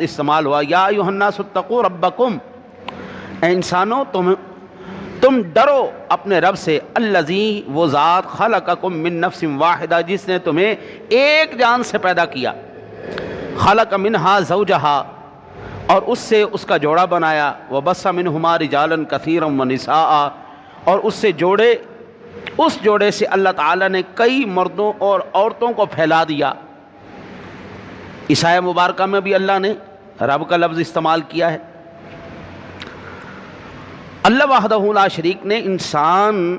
استعمال ہوا، یا ایھا الناس اتقوا ربکم، اے انسانوں تم ڈرو اپنے رب سے، الذی وہ ذات خلقکم من نفس واحدہ جس نے تمہیں ایک جان سے پیدا کیا، خلق منہا زوجہا اور اس سے اس کا جوڑا بنایا، وبث منہما رجالا کثیرا ونساء اور اس جوڑے سے اللہ تعالیٰ نے کئی مردوں اور عورتوں کو پھیلا دیا۔ اس آیہ مبارکہ میں بھی اللہ نے رب کا لفظ استعمال کیا ہے۔ اللہ وحدہ لا شریک نے انسان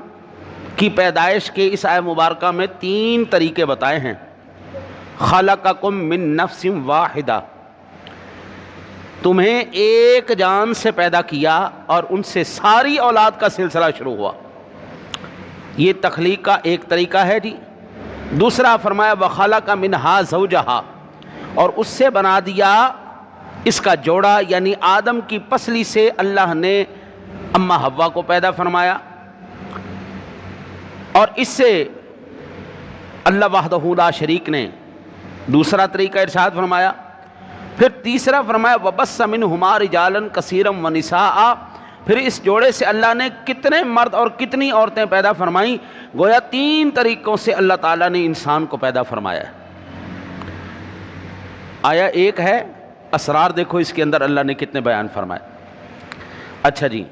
کی پیدائش کے اس آیہ مبارکہ میں 3 طریقے بتائے ہیں۔ خلقکم من نفس واحدہ، تمہیں ایک جان سے پیدا کیا اور ان سے ساری اولاد کا سلسلہ شروع ہوا، یہ تخلیق کا ایک طریقہ ہے جی۔ دوسرا فرمایا وخلق منہا زوجہا، اور اس سے بنا دیا اس کا جوڑا، یعنی آدم کی پسلی سے اللہ نے اماں حوا کو پیدا فرمایا، اور اس سے اللہ وحدہ لا شریک نے دوسرا طریقہ ارشاد فرمایا۔ پھر تیسرا فرمایا وبث منہما رجالا کثیرا ونساء، پھر اس جوڑے سے اللہ نے کتنے مرد اور کتنی عورتیں پیدا فرمائیں، گویا 3 طریقوں سے اللہ تعالیٰ نے انسان کو پیدا فرمایا ہے۔ آیا ایک ہے، اسرار دیکھو اس کے اندر اللہ نے کتنے بیان فرمائے۔ اچھا جی،